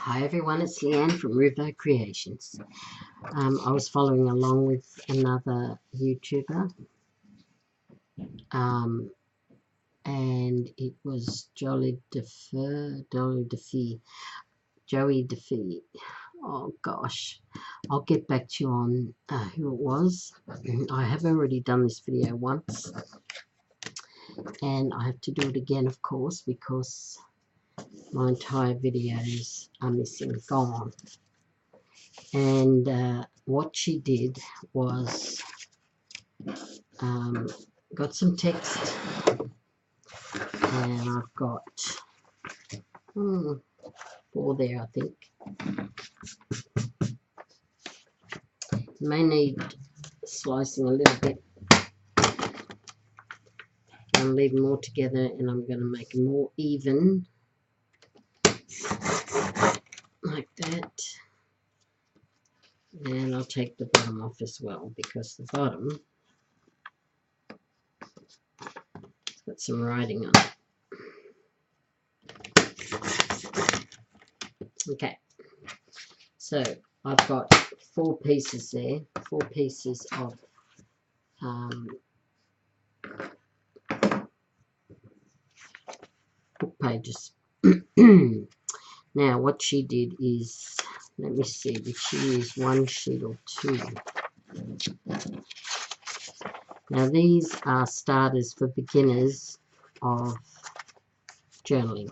Hi everyone, it's Leanne from River Creations. I was following along with another YouTuber, and it was Joie De Fi. Oh gosh, I'll get back to you on who it was. I have already done this video once, and I have to do it again, of course, because my entire videos are missing, gone. And what she did was got some text, and I've got 4 there, I think. May need slicing a little bit. I'm leaving more together, and I'm going to make it more even, like that. And I'll take the bottom off as well, because the bottom has got some writing on it. Okay, so I've got 4 pieces there, 4 pieces of book pages. Now what she did is, let me see, did she use 1 sheet or 2? Now these are starters for beginners of journaling.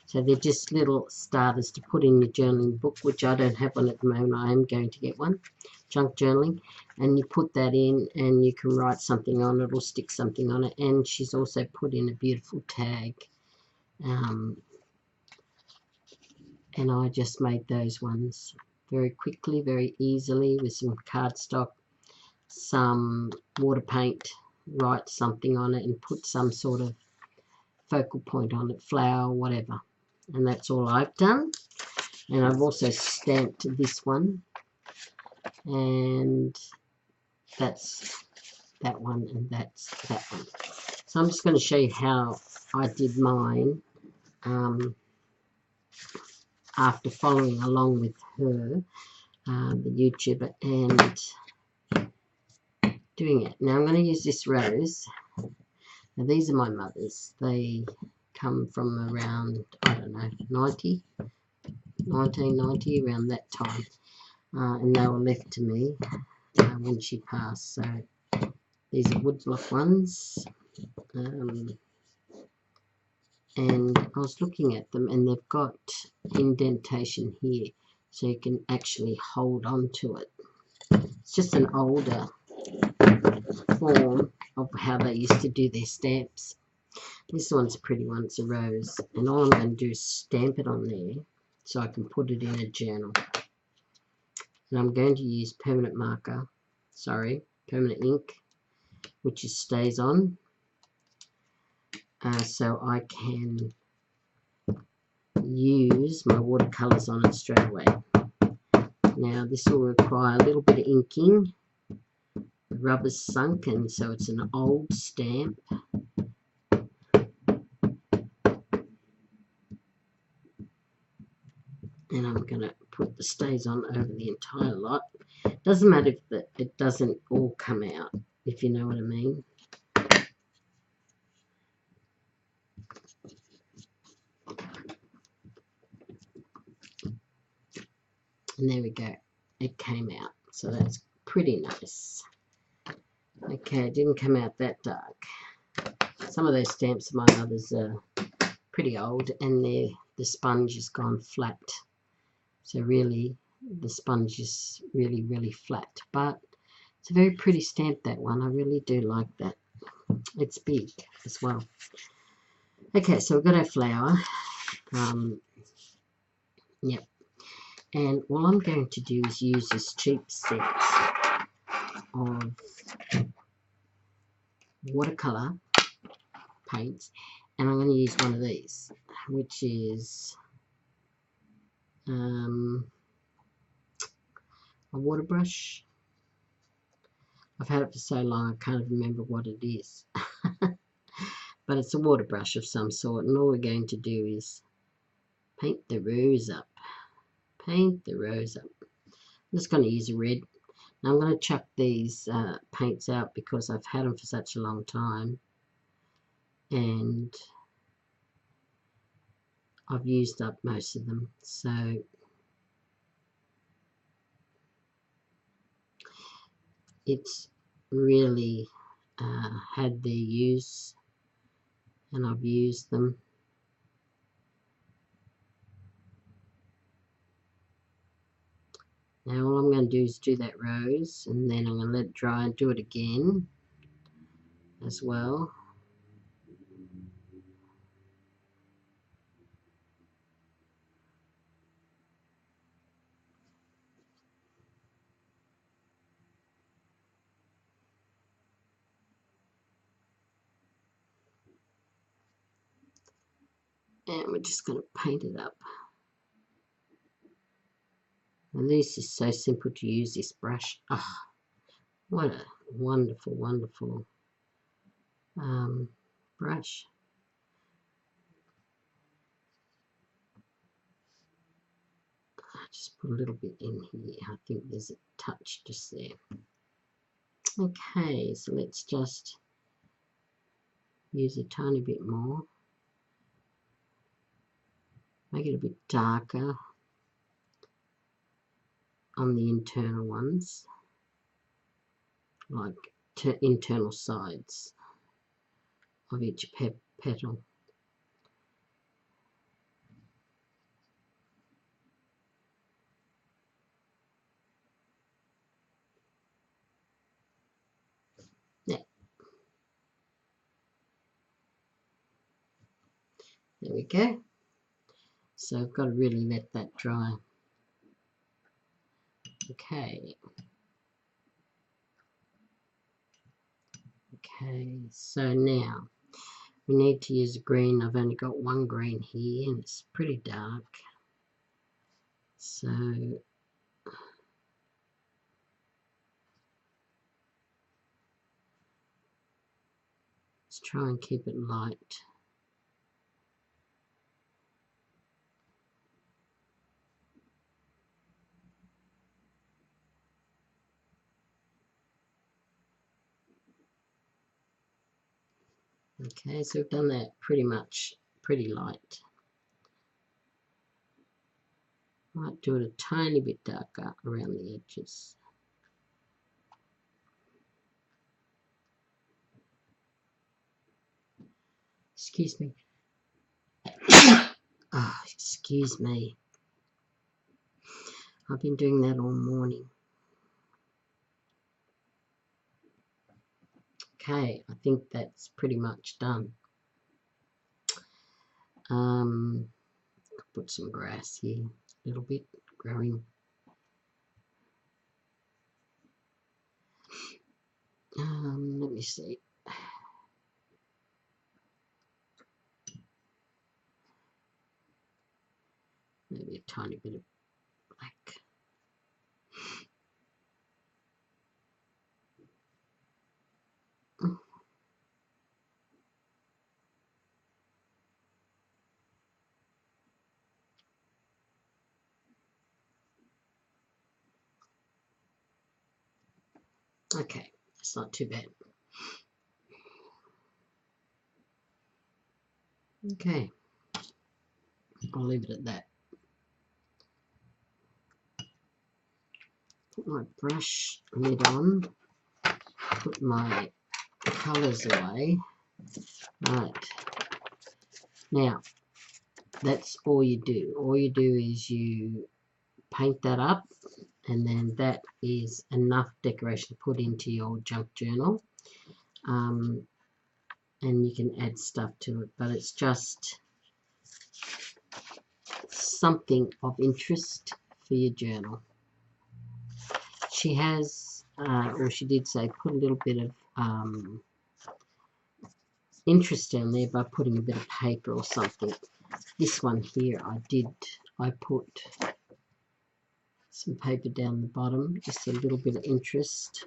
So they're just little starters to put in your journaling book, which I don't have one at the moment. I am going to get one, junk journaling, and you put that in and you can write something on it or stick something on it. And she's also put in a beautiful tag. And I just made those ones very quickly, very easily, with some cardstock, some water paint, write something on it and put some sort of focal point on it, flower, whatever. And that's all I've done. And I've also stamped this one, and that's that one, and that's that one. So I'm just going to show you how I did mine after following along with her, the YouTuber, and doing it. Now I'm going to use this rose. Now these are my mother's. They come from around, I don't know, 1990, around that time. And they were left to me when she passed. So these are woodblock ones. And I was looking at them, and they've got indentation here, so you can actually hold on to it. It's just an older form of how they used to do their stamps. This one's a pretty one, it's a rose, and all I'm going to do is stamp it on there so I can put it in a journal. And I'm going to use permanent ink, which is stays on, so I can use my watercolors on it straight away. Now this will require a little bit of inking. The rubber's sunken, so it's an old stamp. And I'm going to put the stays on over the entire lot. Doesn't matter if it doesn't all come out, if you know what I mean. And there we go. It came out. So that's pretty nice. Okay, it didn't come out that dark. Some of those stamps of my mother's are pretty old, and the sponge has gone flat. So really, the sponge is really, really flat. But it's a very pretty stamp, that one. I really do like that. It's big as well. Okay, so we've got our flower. Yep. And all I'm going to do is use this cheap set of watercolor paints, and I'm going to use one of these, which is a water brush. I've had it for so long I can't remember what it is. But it's a water brush of some sort, and all we're going to do is paint the rose up. paint the rose up. I'm just going to use a red. Now I'm going to chuck these paints out because I've had them for such a long time and I've used up most of them. So it's really had their use and I've used them. Now all I'm going to do is do that rose and then I'm going to let it dry and do it again as well. And we're just going to paint it up. And this is so simple to use, this brush. Oh, what a wonderful, wonderful brush. I'll just put a little bit in here. I think there's a touch just there. Okay, so let's just use a tiny bit more. Make it a bit darker on the internal ones, like internal sides of each petal. Yeah. There we go. So I've got to really let that dry. Okay. Okay, so now we need to use a green. I've only got one green here and it's pretty dark. So let's try and keep it light. Okay, so we've done that pretty much pretty light. Might do it a tiny bit darker around the edges. Excuse me. Oh, excuse me. I've been doing that all morning. Okay, I think that's pretty much done. Put some grass here, a little bit growing. Let me see. Maybe a tiny bit of black. Okay, it's not too bad. Okay, I'll leave it at that. Put my brush lid on, put my colours away. Right, now that's all you do. All you do is you paint that up and then that is enough decoration to put into your junk journal. And you can add stuff to it, but it's just something of interest for your journal. She has, or she did say, put a little bit of interest down there by putting a bit of paper or something. This one here I put some paper down the bottom, just a little bit of interest.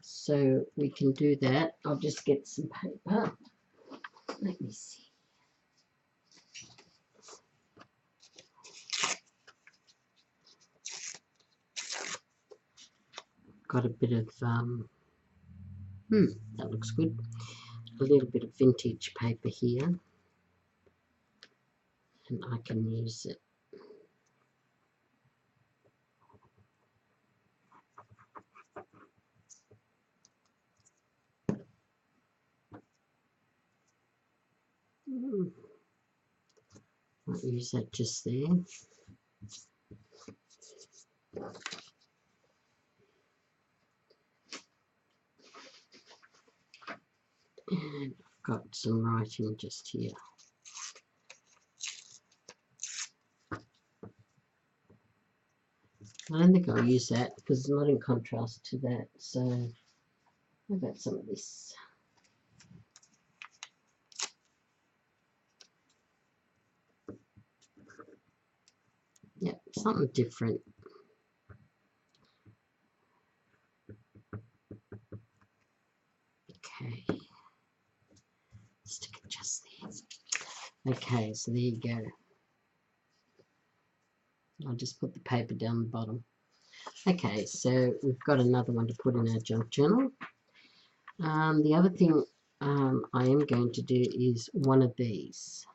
So we can do that. I'll just get some paper. Let me see. got a bit of, that looks good. A little bit of vintage paper here, and I can use it. I'll use that just there. And I've got some writing just here. I don't think I'll use that because it's not in contrast to that. So how about some of this? Yep, something different. Okay. Stick it just there. Okay, so there you go. I'll just put the paper down the bottom. Okay, so we've got another one to put in our junk journal. The other thing I am going to do is one of these.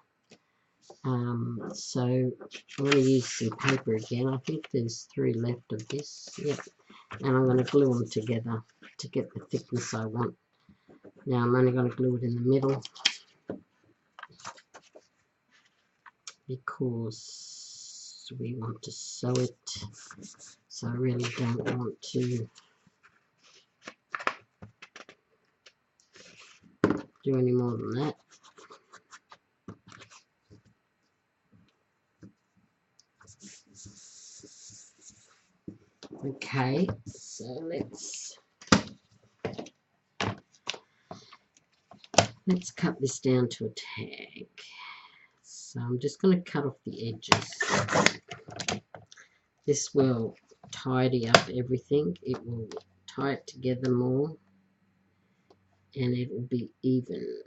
So I'm going to use some paper again. I think there's 3 left of this. Yep. And I'm going to glue them together to get the thickness I want. Now I'm only going to glue it in the middle because we want to sew it. So I really don't want to do any more than that. Okay, so let's cut this down to a tag. So I'm just going to cut off the edges. This will tidy up everything. It will tie it together more, and it will be even.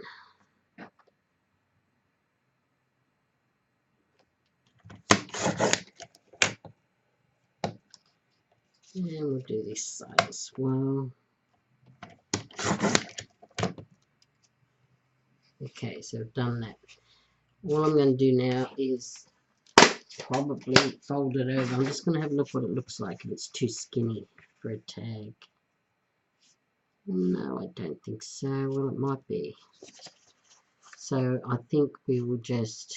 And we'll do this side as well. Okay, so I've done that. All I'm going to do now is probably fold it over. I'm just going to have a look what it looks like if it's too skinny for a tag. No, I don't think so. Well, it might be. So I think we will just,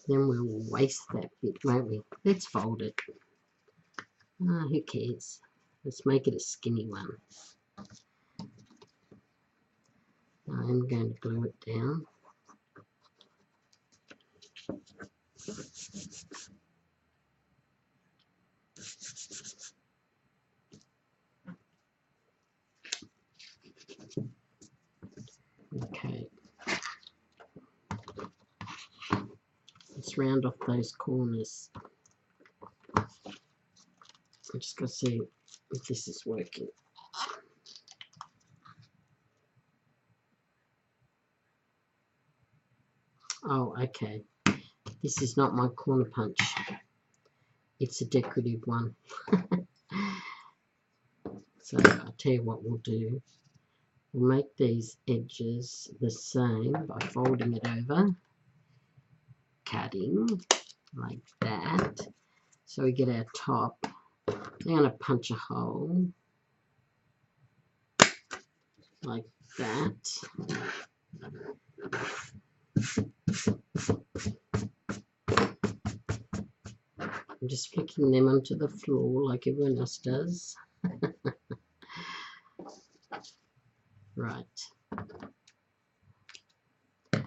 then we'll waste that bit, won't we? Let's fold it. Who cares? Let's make it a skinny one. I'm going to glue it down. Okay. Let's round off those corners. I'm just going to see if this is working. Oh, okay. This is not my corner punch. It's a decorative one. So I'll tell you what we'll do. We'll make these edges the same by folding it over, cutting like that. So we get our top. I'm going to punch a hole like that. I'm just flicking them onto the floor like everyone else does. Right.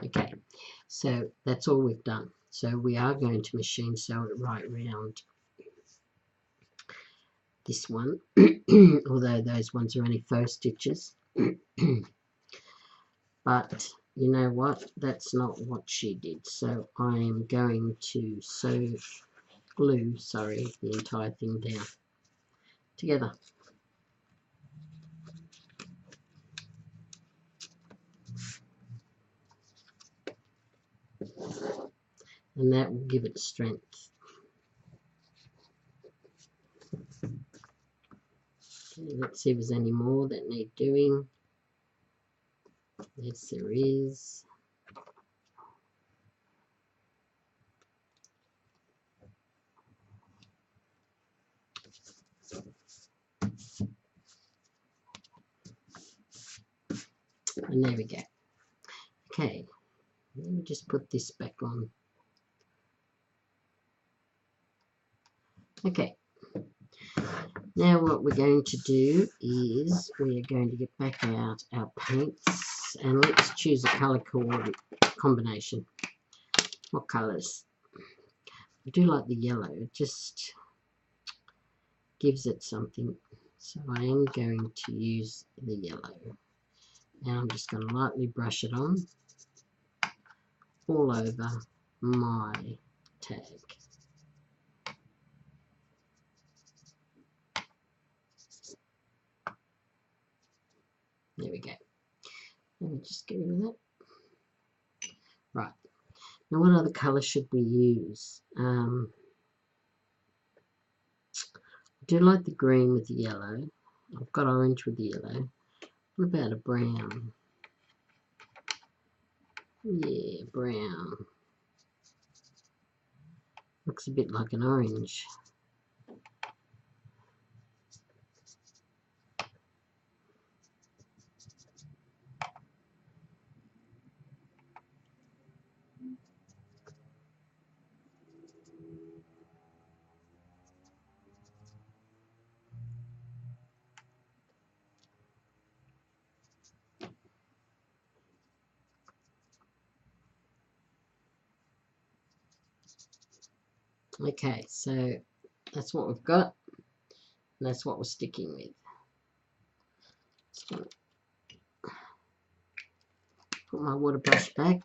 Okay, so that's all we've done. So we are going to machine sew it right round this one, although those ones are only faux stitches. But you know what? That's not what she did. So I am going to glue the entire thing down together. And that will give it strength. Let's see if there's any more that need doing. Yes, there is. And there we go. Okay, let me just put this back on. Okay, now what we're going to do is we are going to get back out our paints and let's choose a colour combination. What colours? I do like the yellow, it just gives it something. So I am going to use the yellow. Now I'm just going to lightly brush it on all over my tag. There we go. Let me just get rid of that. Right. Now what other colour should we use? I do like the green with the yellow. I've got orange with the yellow. What about a brown? Yeah, brown. Looks a bit like an orange. Okay, so that's what we've got, and that's what we're sticking with. Just going to put my water brush back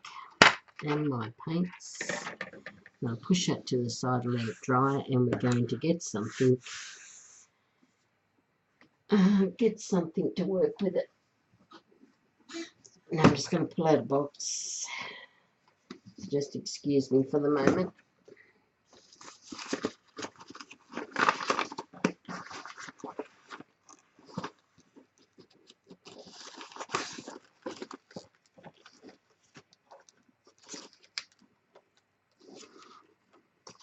and my paints. I'm going to push that to the side and let it dry, and we're going to get something to work with it. Now I'm just going to pull out a box. So just excuse me for the moment.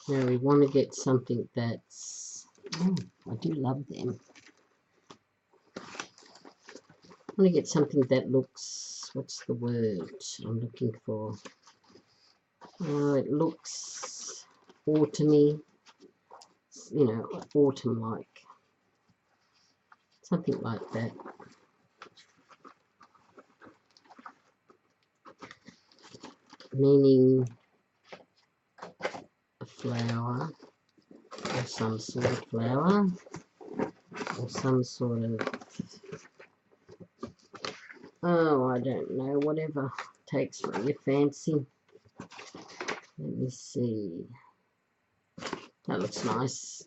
Now we want to get something that's, oh, I do love them. I want to get something that looks, what's the word I'm looking for? Oh, it looks autumny, you know, autumn-like. Something like that. Meaning a flower, or some sort of flower, or some sort of, oh, I don't know, whatever takes from your fancy. Let me see. That looks nice.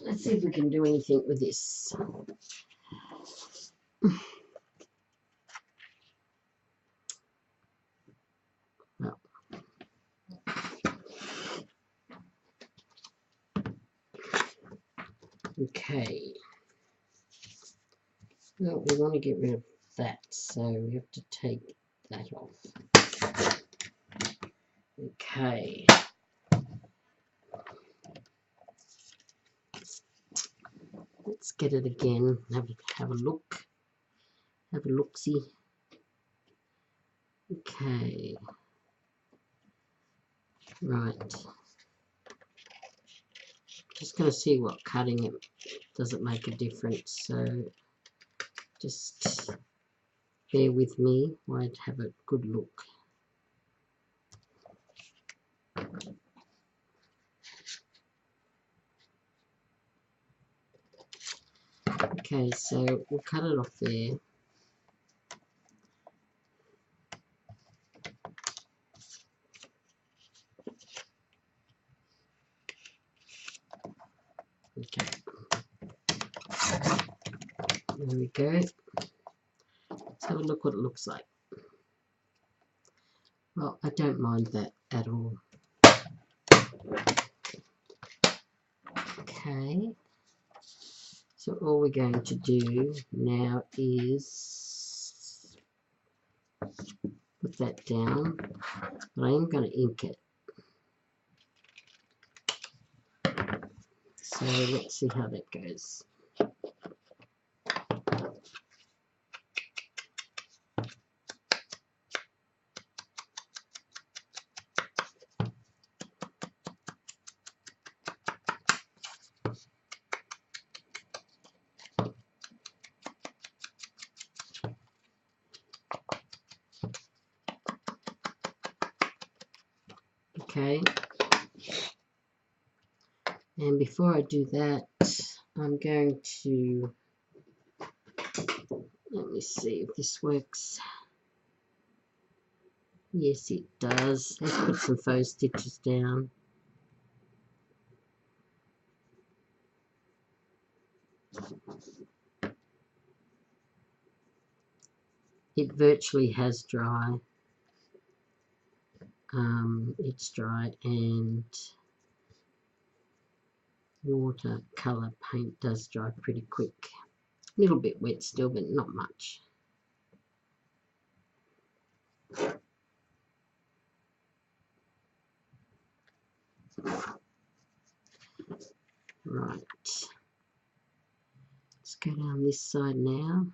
Let's see if we can do anything with this. Well, okay. Well, we want to get rid of that, so we have to take that off. Okay. Let's get it again. Have a look. Have a look-see. Okay. Right. Just going to see what cutting it does it make a difference. So just bear with me while I have a good look. Okay, so we'll cut it off there. Okay. There we go. Let's have a look what it looks like. Well, I don't mind that at all. Okay. So all we're going to do now is put that down, but I am going to ink it. So let's see how that goes. Okay, and before I do that, I'm going to, let me see if this works. Yes, it does. Let's put some faux stitches down. It virtually has dry. It's dry, and watercolor paint does dry pretty quick. A little bit wet still, but not much. Right. Let's go down this side now.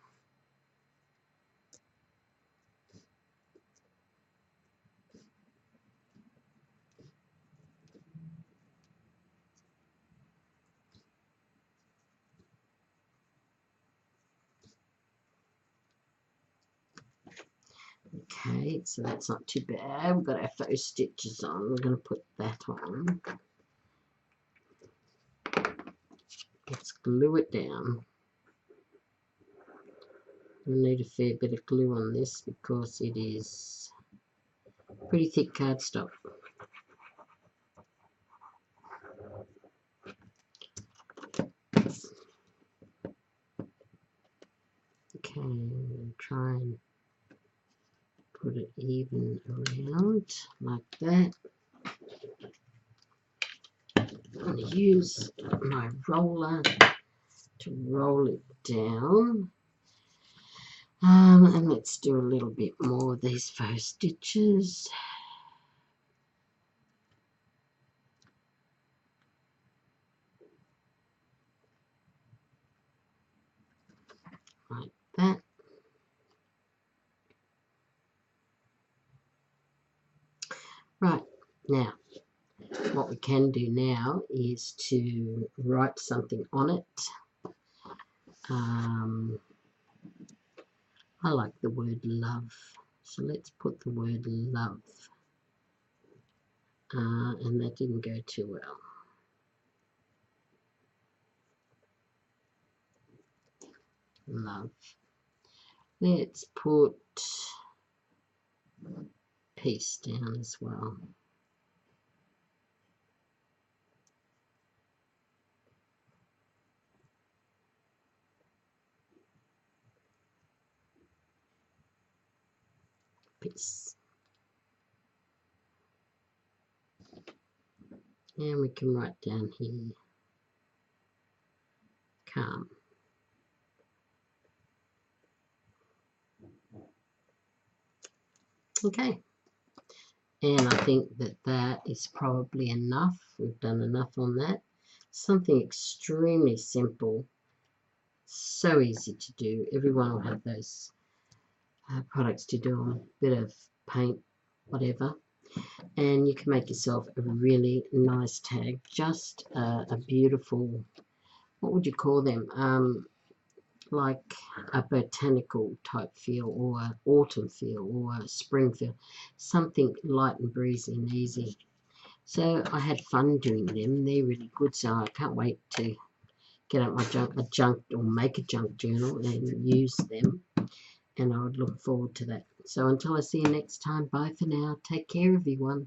Okay, so that's not too bad. We've got our faux stitches on. We're going to put that on. Let's glue it down. We'll need a fair bit of glue on this because it is pretty thick cardstock. Okay, try and put it even around like that. I'm going to use my roller to roll it down. And let's do a little bit more of these faux stitches. Like that. Right, now what we can do now is to write something on it. I like the word love, so let's put the word love. And that didn't go too well. Love. Let's put peace down as well. Peace. And we can write down here, calm. Okay. And I think that that is probably enough. We've done enough on that. Something extremely simple. So easy to do. Everyone will have those products to do on, a bit of paint, whatever. And you can make yourself a really nice tag. Just a beautiful, what would you call them? Like a botanical type feel, or an autumn feel, or a spring feel. Something light and breezy and easy. So I had fun doing them. They're really good, so I can't wait to get out my junk or make a junk journal and use them. And I would look forward to that. So until I see you next time, bye for now. Take care, everyone.